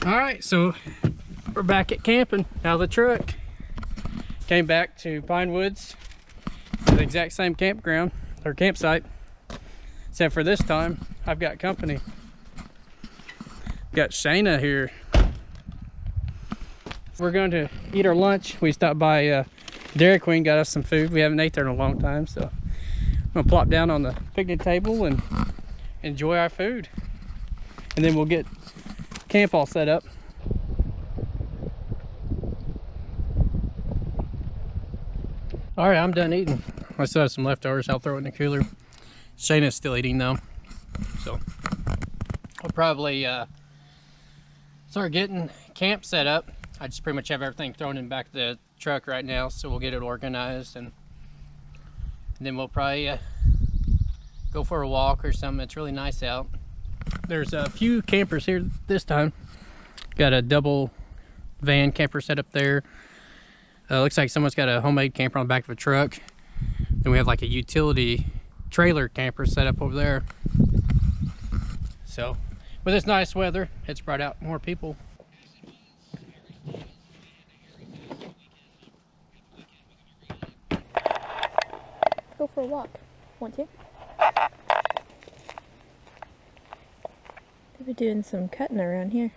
Alright, so we're back at camping out of the truck. Came back to Pinewoods, the exact same campground or campsite, except for this time I've got company. Got Shayna here. We're going to eat our lunch. We stopped by Dairy Queen, got us some food. We haven't ate there in a long time, so I'm gonna plop down on the picnic table and enjoy our food, and then we'll get camp all set up. All right, I'm done eating. I still have some leftovers. I'll throw it in the cooler. Shayna's still eating though, so I'll probably start getting camp set up. I just pretty much have everything thrown in the back of the truck right now, so we'll get it organized, and then we'll probably go for a walk or something. It's really nice out. There's a few campers here this time. Got a double van camper set up there. Looks like someone's got a homemade camper on the back of a truck. Then we have like a utility trailer camper set up over there. So with this nice weather, it's brought out more people. Go for a walk. Want to? They've been doing some cutting around here.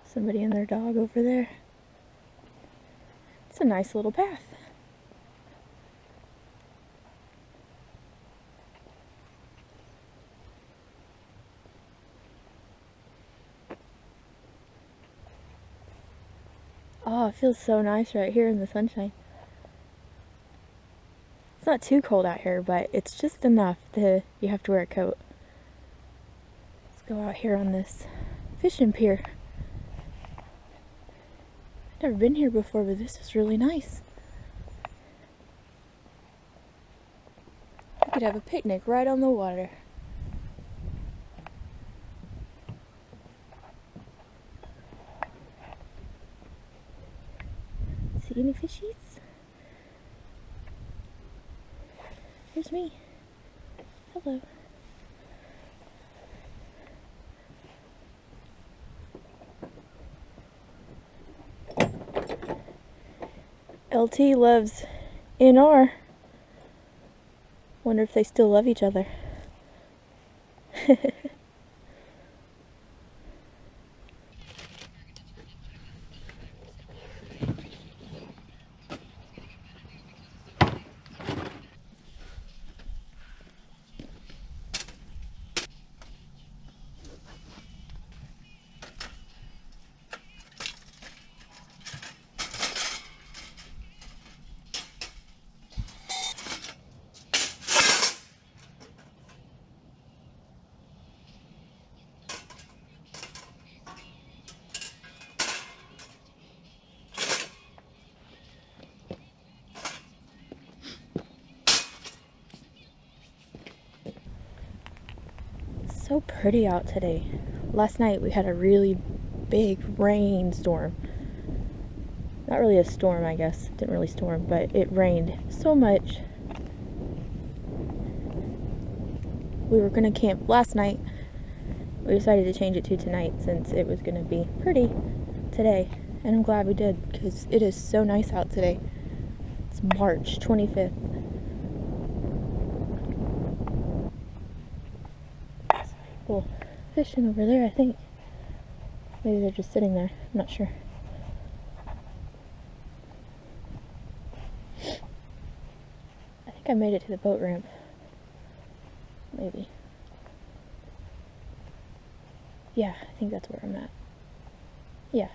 Somebody and their dog over there. It's a nice little path. Oh, it feels so nice right here in the sunshine. It's not too cold out here, but it's just enough that you have to wear a coat. Let's go out here on this fishing pier. I've never been here before, but this is really nice. You could have a picnic right on the water. See any fishies? Here's me. Hello. LT loves NR. Wonder if they still love each other. So pretty out today. Last night we had a really big rainstorm. Not really a storm, I guess. It didn't really storm, but it rained so much. We were gonna camp last night. We decided to change it to tonight since it was gonna be pretty today. And I'm glad we did, because it is so nice out today. It's March 25th. Cool. Fishing over there, I think. Maybe they're just sitting there. I'm not sure. I think I made it to the boat ramp. Maybe. Yeah, I think that's where I'm at. Yeah.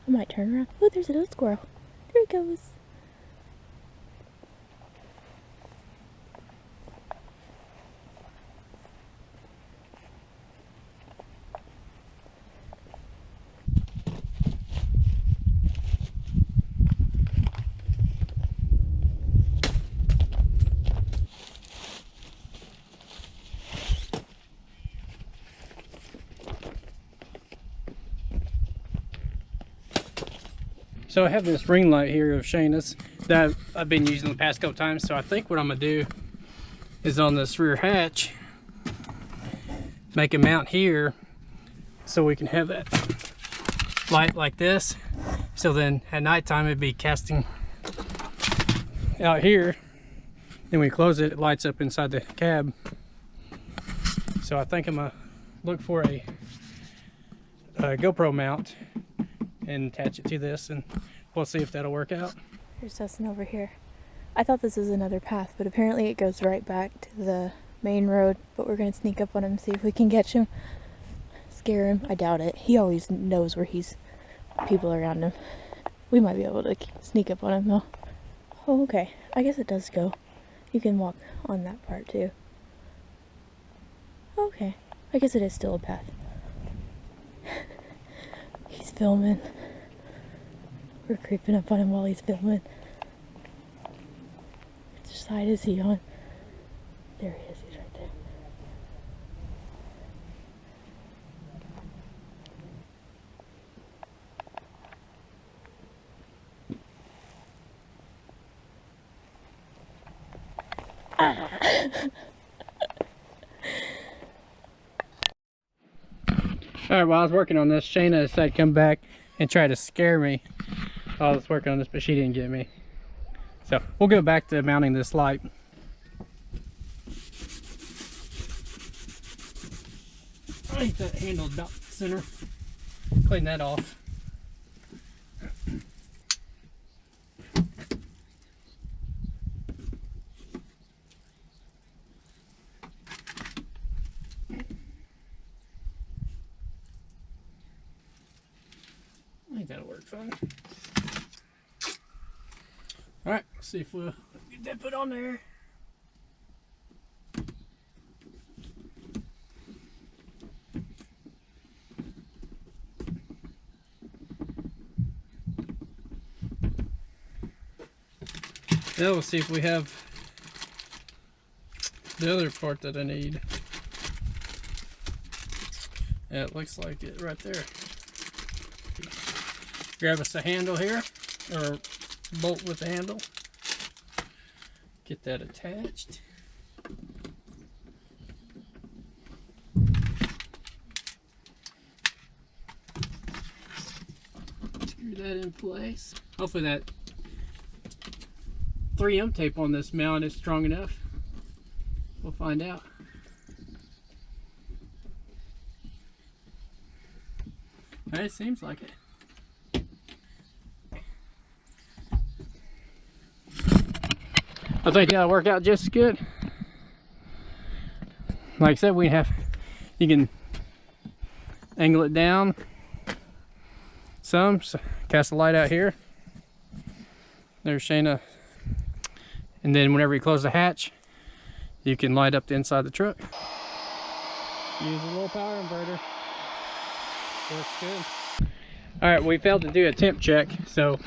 I might turn around. Oh, there's a little squirrel. There he goes. So I have this ring light here of Shayna's that I've been using the past couple times. So I think what I'm gonna do is on this rear hatch, make a mount here so we can have that light like this. So then at nighttime it'd be casting out here. Then we close it, it lights up inside the cab. So I think I'm gonna look for a GoPro mount and attach it to this, and we'll see if that'll work out. There's Dustin over here. I thought this was another path, but apparently it goes right back to the main road. But we're gonna sneak up on him, see if we can catch him. Scare him. I doubt it. He always knows where people around him. We might be able to sneak up on him though. Oh, okay. I guess it does go. You can walk on that part too. Okay. I guess it is still a path. He's filming. We're creeping up on him while he's filming. Which side is he on? There he is. He's right there. Alright, while I was working on this, Shayna decided to come back and try to scare me while I was working on this, but she didn't get me. So we'll go back to mounting this light. I think that handle's about center. Clean that off. I think that'll work fine. Alright, let's see if we'll get that put on there. Now we'll see if we have the other part that I need. Yeah, it looks like it right there. Grab us a handle here, or bolt with the handle. Get that attached. Screw that in place. Hopefully that 3M tape on this mount is strong enough. We'll find out. It seems like it. I think that'll work out just good. Like I said, you can angle it down some, so cast the light out here. There's Shayna. And then whenever you close the hatch, you can light up the inside of the truck. Use a little power inverter. Works good. Alright, we failed to do a temp check, so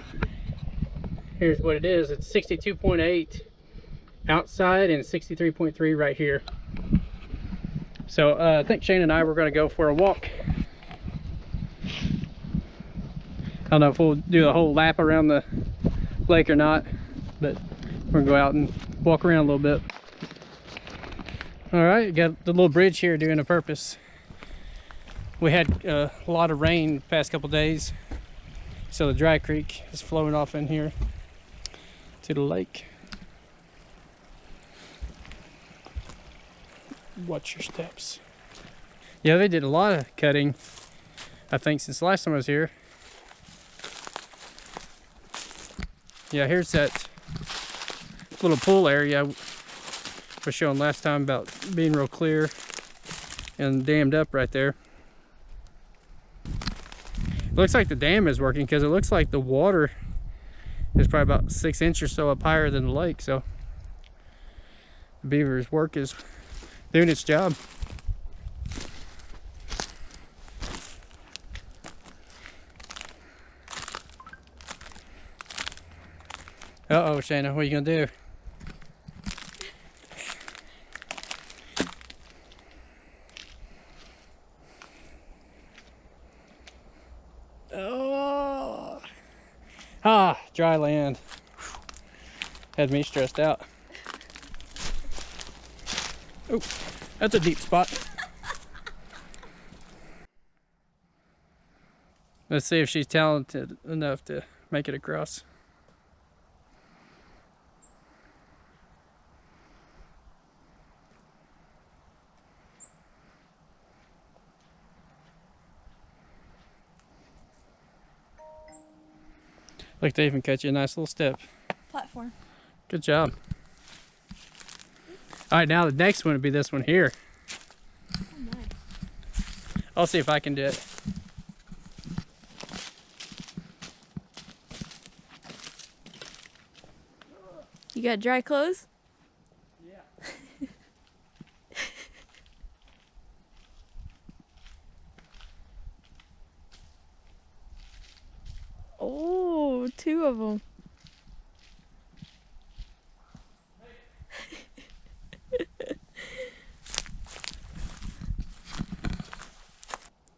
here's what it is. It's 62.8 outside and 63.3 right here. So I think Shane and I were going to go for a walk. I don't know if we'll do a whole lap around the lake or not, but we're going to go out and walk around a little bit. Alright, got the little bridge here doing a purpose. We had a lot of rain the past couple days, so the dry creek is flowing off in here to the lake. Watch your steps. Yeah, they did a lot of cutting, I think, since the last time I was here. Yeah, here's that little pool area I was showing last time about being real clear and dammed up right there. It looks like the dam is working because it looks like the water is probably about 6 inches or so up higher than the lake, so the beaver's work is doing its job. Uh-oh, Shayna, what are you gonna do? Oh! Ah, dry land. Had me stressed out. Oh, that's a deep spot. Let's see if she's talented enough to make it across. Look, they even cut you a nice little step. Platform. Good job. All right, now the next one would be this one here. Oh, nice. I'll see if I can do it. You got dry clothes? Yeah. Oh, two of them.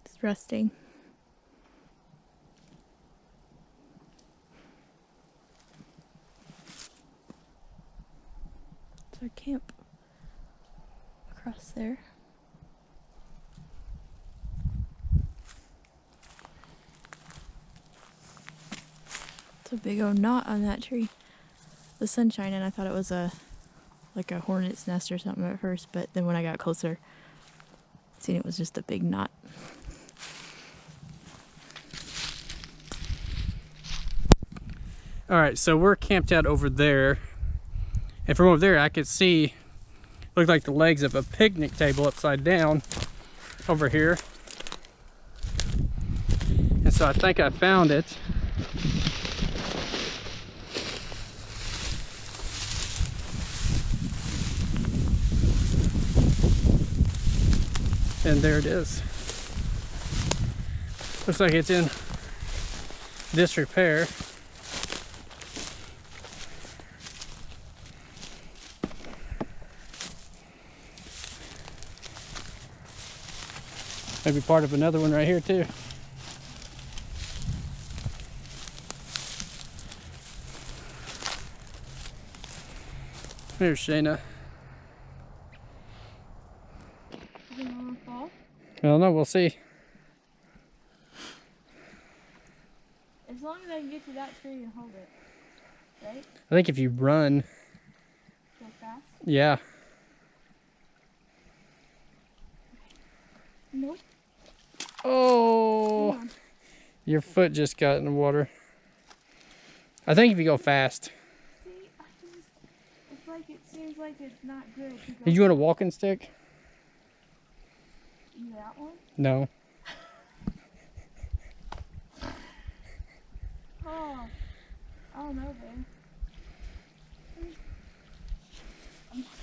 It's resting. It's our camp across there. It's a big old knot on that tree. The sun's shining, I thought it was like a hornet's nest or something at first, but then when I got closer, seen it was just a big knot. All right, so we're camped out over there. And from over there, I could see, looked like the legs of a picnic table upside down over here. And so I think I found it. And there it is. Looks like it's in disrepair. Maybe part of another one right here too. Here's Shayna. Is it gonna fall? I don't know, we'll see. As long as I can get to that tree and hold it, right? I think if you run, Go fast? yeah. Nope. Oh, Come on. your foot just got in the water. I think if you go fast. See, it's like it seems like it's not good to go. Did you want a walking stick? You that one? No. Oh, I don't know, babe.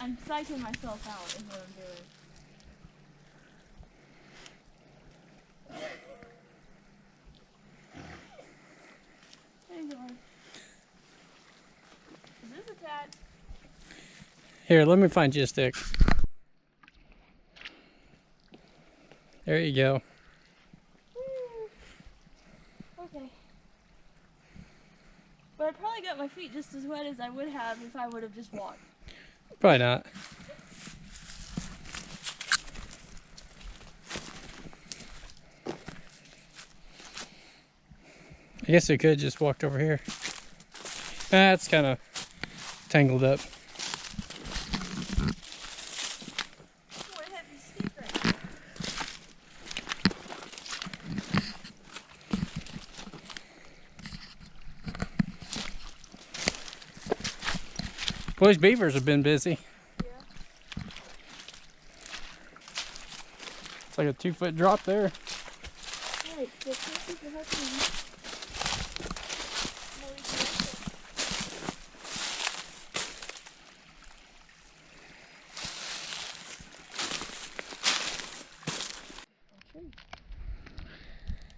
I'm psyching myself out is what I'm doing. There you go. Is this a cat? Here, let me find you a stick. There you go. Okay. But I probably got my feet just as wet as I would have if I would have just walked. Probably not. I guess we could just walked over here. It's kind of tangled up. Oh, I have this stick right now. Boys, beavers have been busy. Yeah. It's like a 2-foot drop there. Right, so thank you for helping me.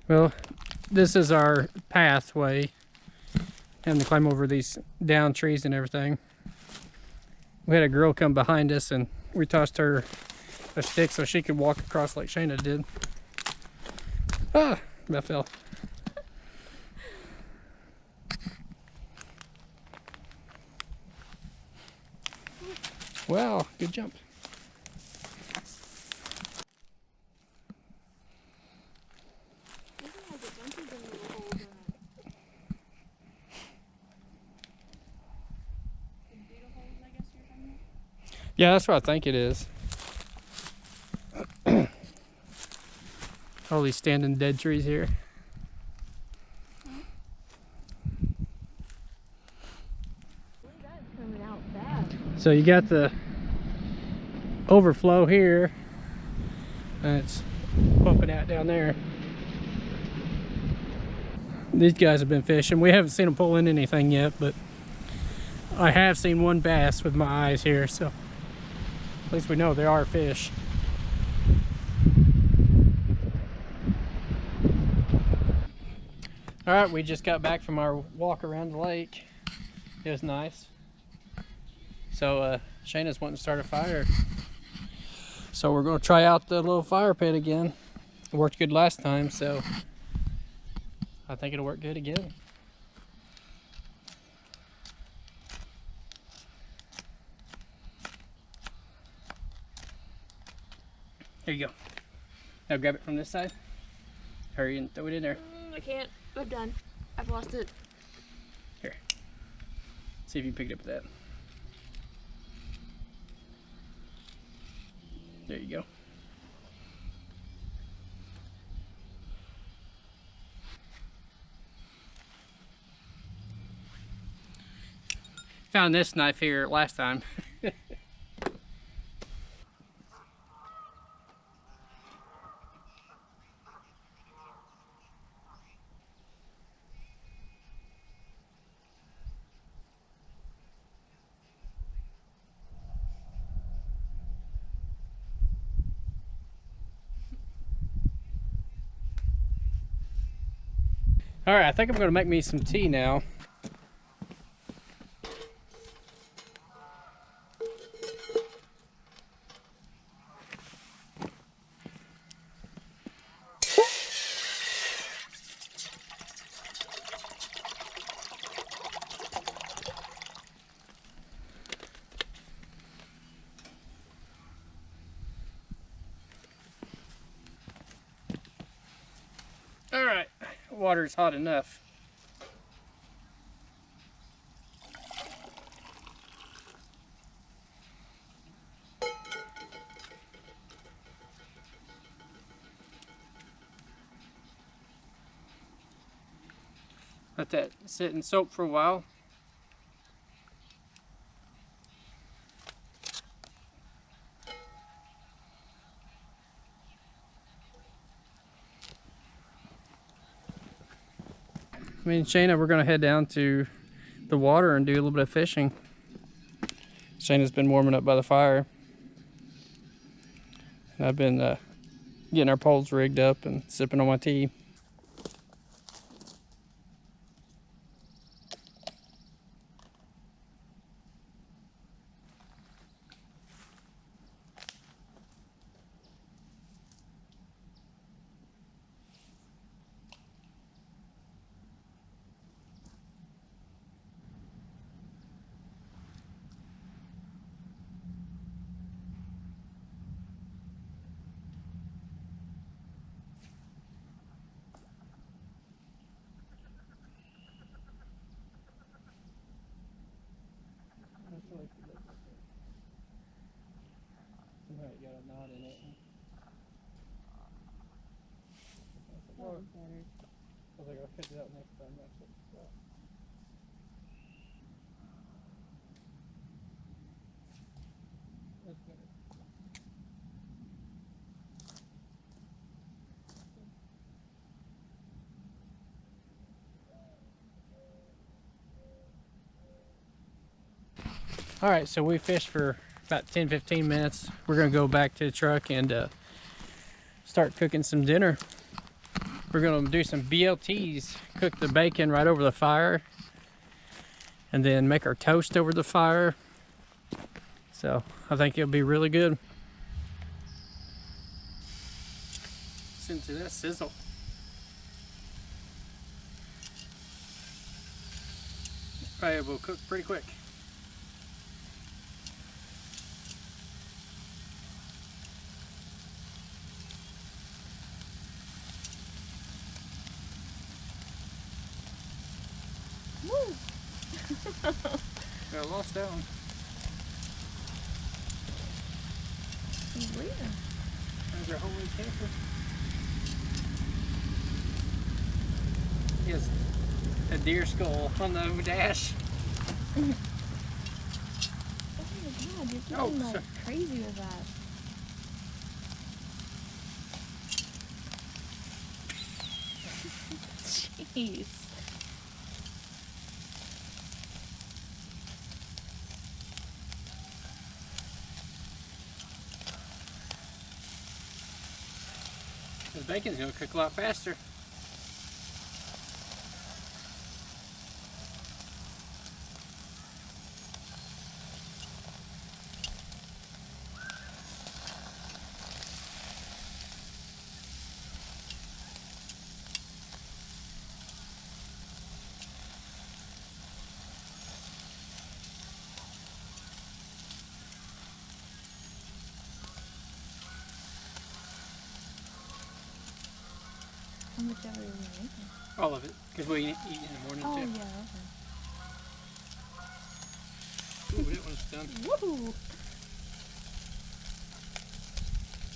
Well, this is our pathway. Having to climb over these down trees and everything. We had a girl come behind us and we tossed her a stick so she could walk across like Shayna did. Ah, that fell. Wow, good jump. Isn't like a bunch of them Yeah, that's what I think it is. All these standing dead trees here. Coming out fast. So you got the overflow here, and it's pumping out down there. These guys have been fishing. We haven't seen them pull in anything yet, but I have seen one bass with my eyes here, so at least we know there are fish. All right, we just got back from our walk around the lake. It was nice. So Shayna's wanting to start a fire. So we're gonna try out the little fire pit again. It worked good last time, so I think it'll work good again. There you go. Now grab it from this side. Hurry and throw it in there. I can't. I'm done. I've lost it. Here. See if you picked up that. There you go. Found this knife here last time. All right, I think I'm gonna make me some tea now. All right, water's hot enough. Let that sit and soak for a while. Me and Shayna, we're gonna head down to the water and do a little bit of fishing. Shayna's been warming up by the fire. And I've been getting our poles rigged up and sipping on my tea. Got a knot in it. I was like, I'll cut it out next time. That's what it's got. That's better. All right, so we fished for about 10-15 minutes. We're gonna go back to the truck and start cooking some dinner. We're gonna do some BLTs, cook the bacon right over the fire, and then make our toast over the fire. So I think it'll be really good. Listen to that sizzle. Probably will cook pretty quick. I lost that one. Yeah. There's our homemade camper. Yes, a deer skull on the dash. Oh my god, you're getting like crazy with that. Jeez. The bacon's gonna cook a lot faster. How much ever are we making? All of it, because we eat in the morning Oh, too. yeah, okay. Ooh, that one's done. Woohoo!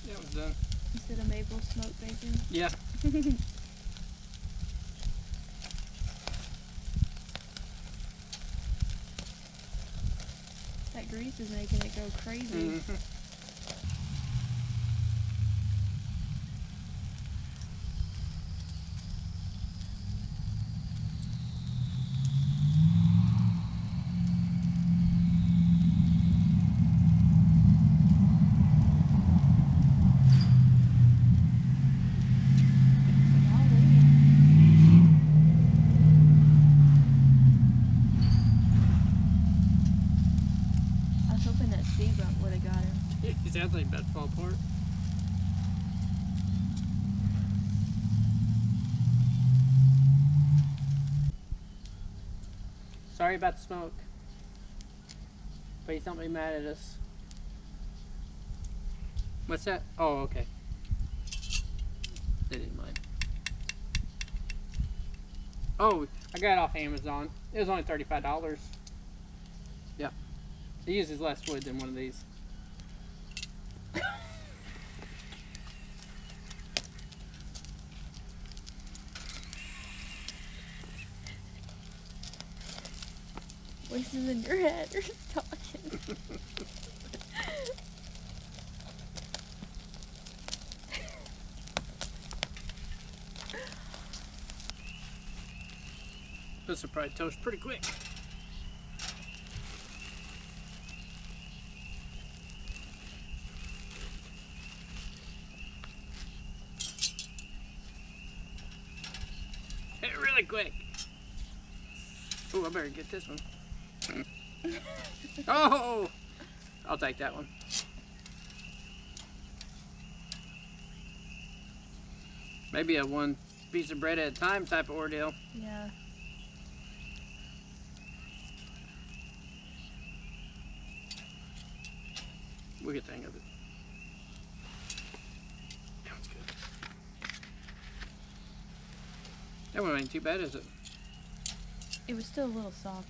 That one's done. Instead of maple smoked bacon? Yeah. That grease is making it go crazy. Mm-hmm. I was hoping that speed bump would have got him. He sounds like about to fall apart. Sorry about the smoke. Please don't be mad at us. What's that? Oh, okay. They didn't mind. Oh, I got it off Amazon. It was only $35. Yep. It uses less wood than one of these. Voices in your head are talking. This will probably toast pretty quick. Hit it really quick. Oh, I better get this one. Oh! I'll take that one. Maybe a one piece of bread at a time type of ordeal. Yeah. We'll get the hang of it. That one's good. That one ain't too bad, is it? It was still a little soft.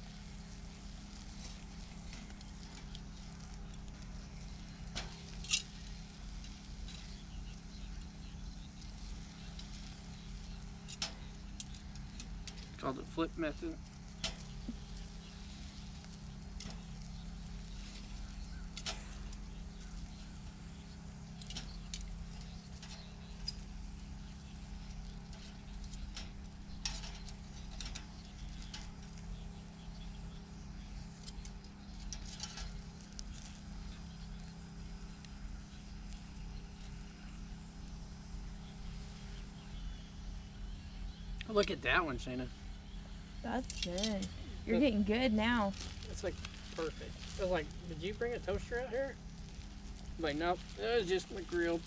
Called the flip method. Oh, look at that one, Shayna. That's good. You're getting good now. It's like perfect. I was like, did you bring a toaster out here? I'm like, nope, it was just my grilled.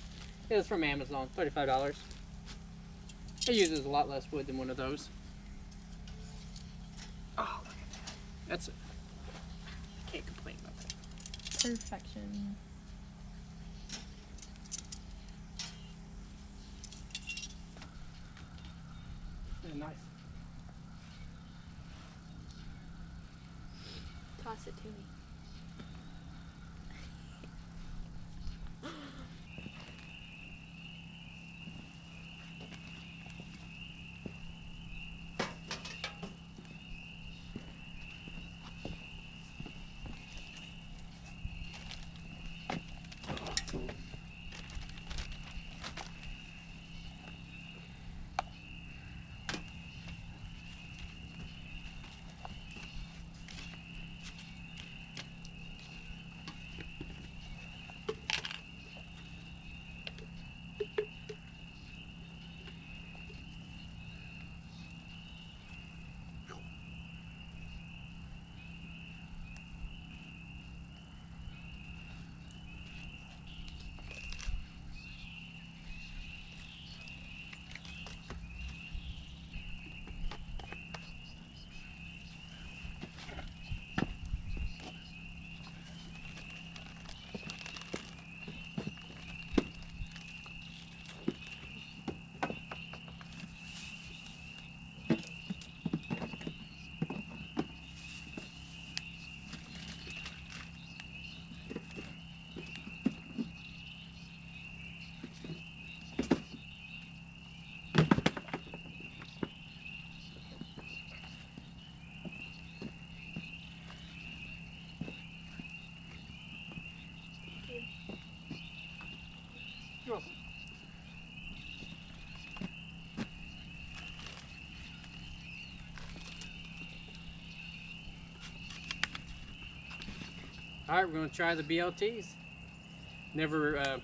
It was from Amazon, $35. It uses a lot less wood than one of those. Oh, look at that. That's it. Can't complain about that. Perfection. Yeah, nice. Toss it to me. Alright, we're going to try the BLTs. Never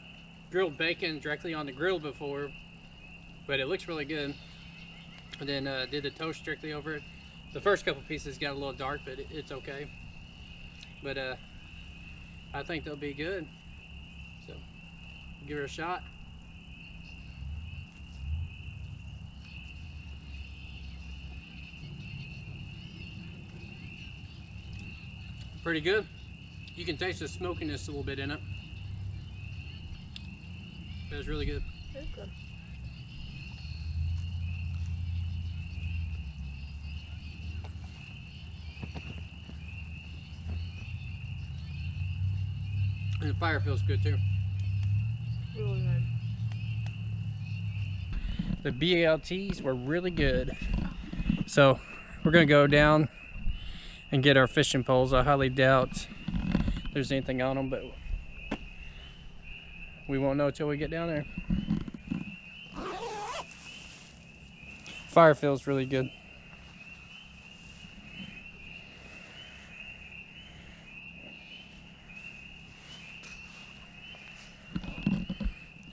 grilled bacon directly on the grill before, but it looks really good. And then did the toast strictly over it. The first couple pieces got a little dark, but it's okay. But I think they'll be good. So, give it a shot. Pretty good. You can taste the smokiness a little bit in it. But it's really good. Very good. And the fire feels good too. Really good. The BLTs were really good. So we're gonna go down and get our fishing poles. I highly doubt there's anything on them, but we won't know till we get down there. Fire feels really good.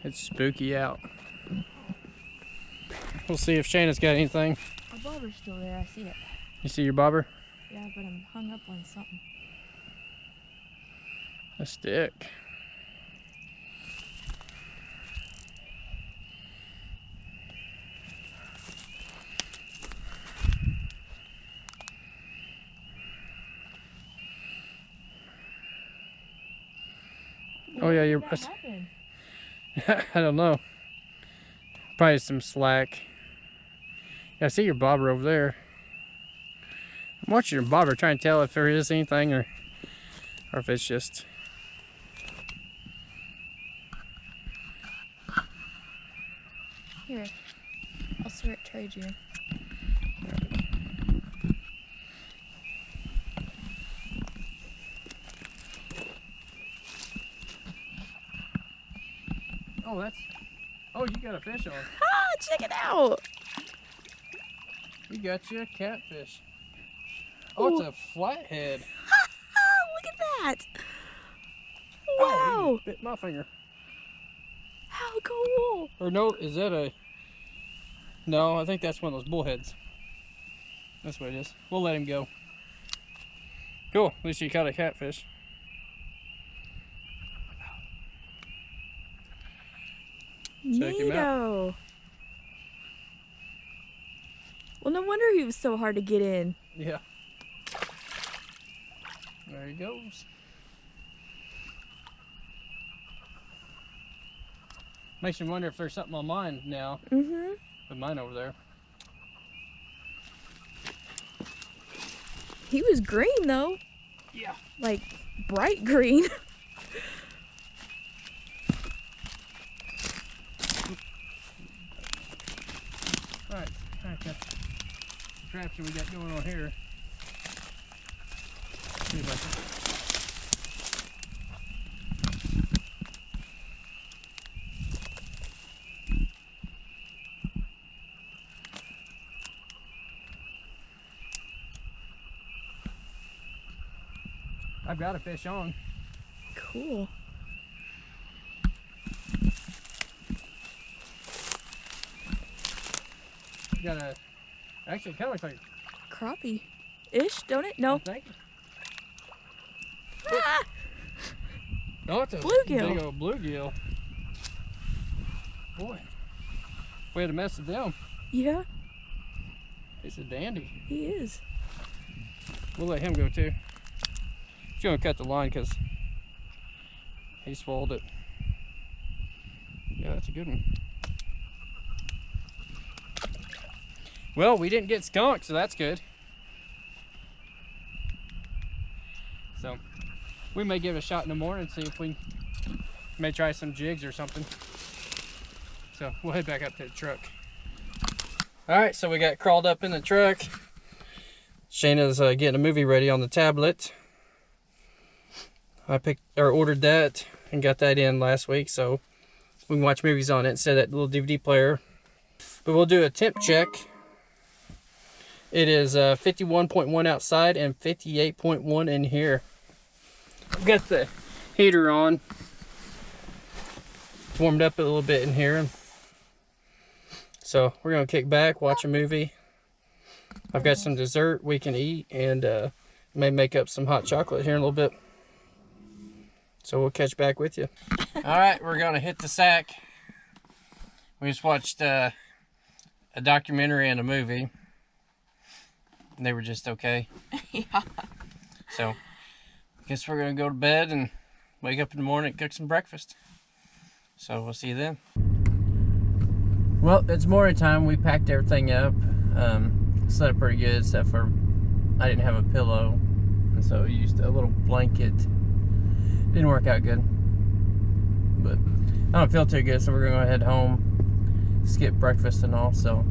It's spooky out. We'll see if Shayna's got anything. My bobber's still there, I see it. You see your bobber? Yeah, but I'm hung up on something. A stick. Oh yeah, you're. What happened? I don't know. Probably some slack. Yeah, I see your bobber over there. I'm watching your bobber, trying to tell if there is anything or if it's just. Here, I'll trade you. Oh, that's. Oh, you got a fish on. Ah, check it out! You got you a catfish. Oh, it's a flathead. Look at that! Wow! Oh, he bit my finger. How cool! Or no, is that a... No, I think that's one of those bullheads. That's what it is. We'll let him go. Cool, at least you caught a catfish. Check him out. Neato. Well, no wonder he was so hard to get in. Yeah. There he goes. Makes me wonder if there's something on mine now. Mm-hmm. With mine over there. He was green, though. Yeah. Like, bright green. Alright, contraption we got going on here. See if I I've got a fish on. Cool. Got a, actually it kind of looks like Crappie-ish, don't it? No. I think. Ah! No, it's a Bluegill. big old bluegill. Boy, we had to mess with them. Yeah, He's a dandy. he is. We'll let him go too. He's gonna cut the line because he swallowed it. Yeah, that's a good one. Well, we didn't get skunked, so that's good. So, we may give it a shot in the morning and see if we may try some jigs or something. So, we'll head back up to the truck. Alright, so we got crawled up in the truck. Shayna's getting a movie ready on the tablet. I ordered that and got that in last week, so we can watch movies on it instead of that little DVD player. But we'll do a temp check. It is 51.1 outside and 58.1 in here. I've got the heater on. It's warmed up a little bit in here. So we're gonna kick back, watch a movie. I've got some dessert we can eat, and may make up some hot chocolate here in a little bit. So we'll catch back with you. All right, we're gonna hit the sack. We just watched a documentary and a movie. And they were just okay. Yeah. So I guess we're gonna go to bed and wake up in the morning and cook some breakfast. So we'll see you then. Well, it's morning time. We packed everything up. Set up pretty good, except for I didn't have a pillow, and so I used a little blanket. Didn't work out good, but I don't feel too good, so we're gonna go head home, skip breakfast and all. So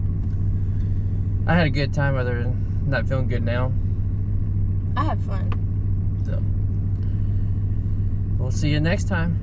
I had a good time, other than not feeling good now. I had fun. So we'll see you next time.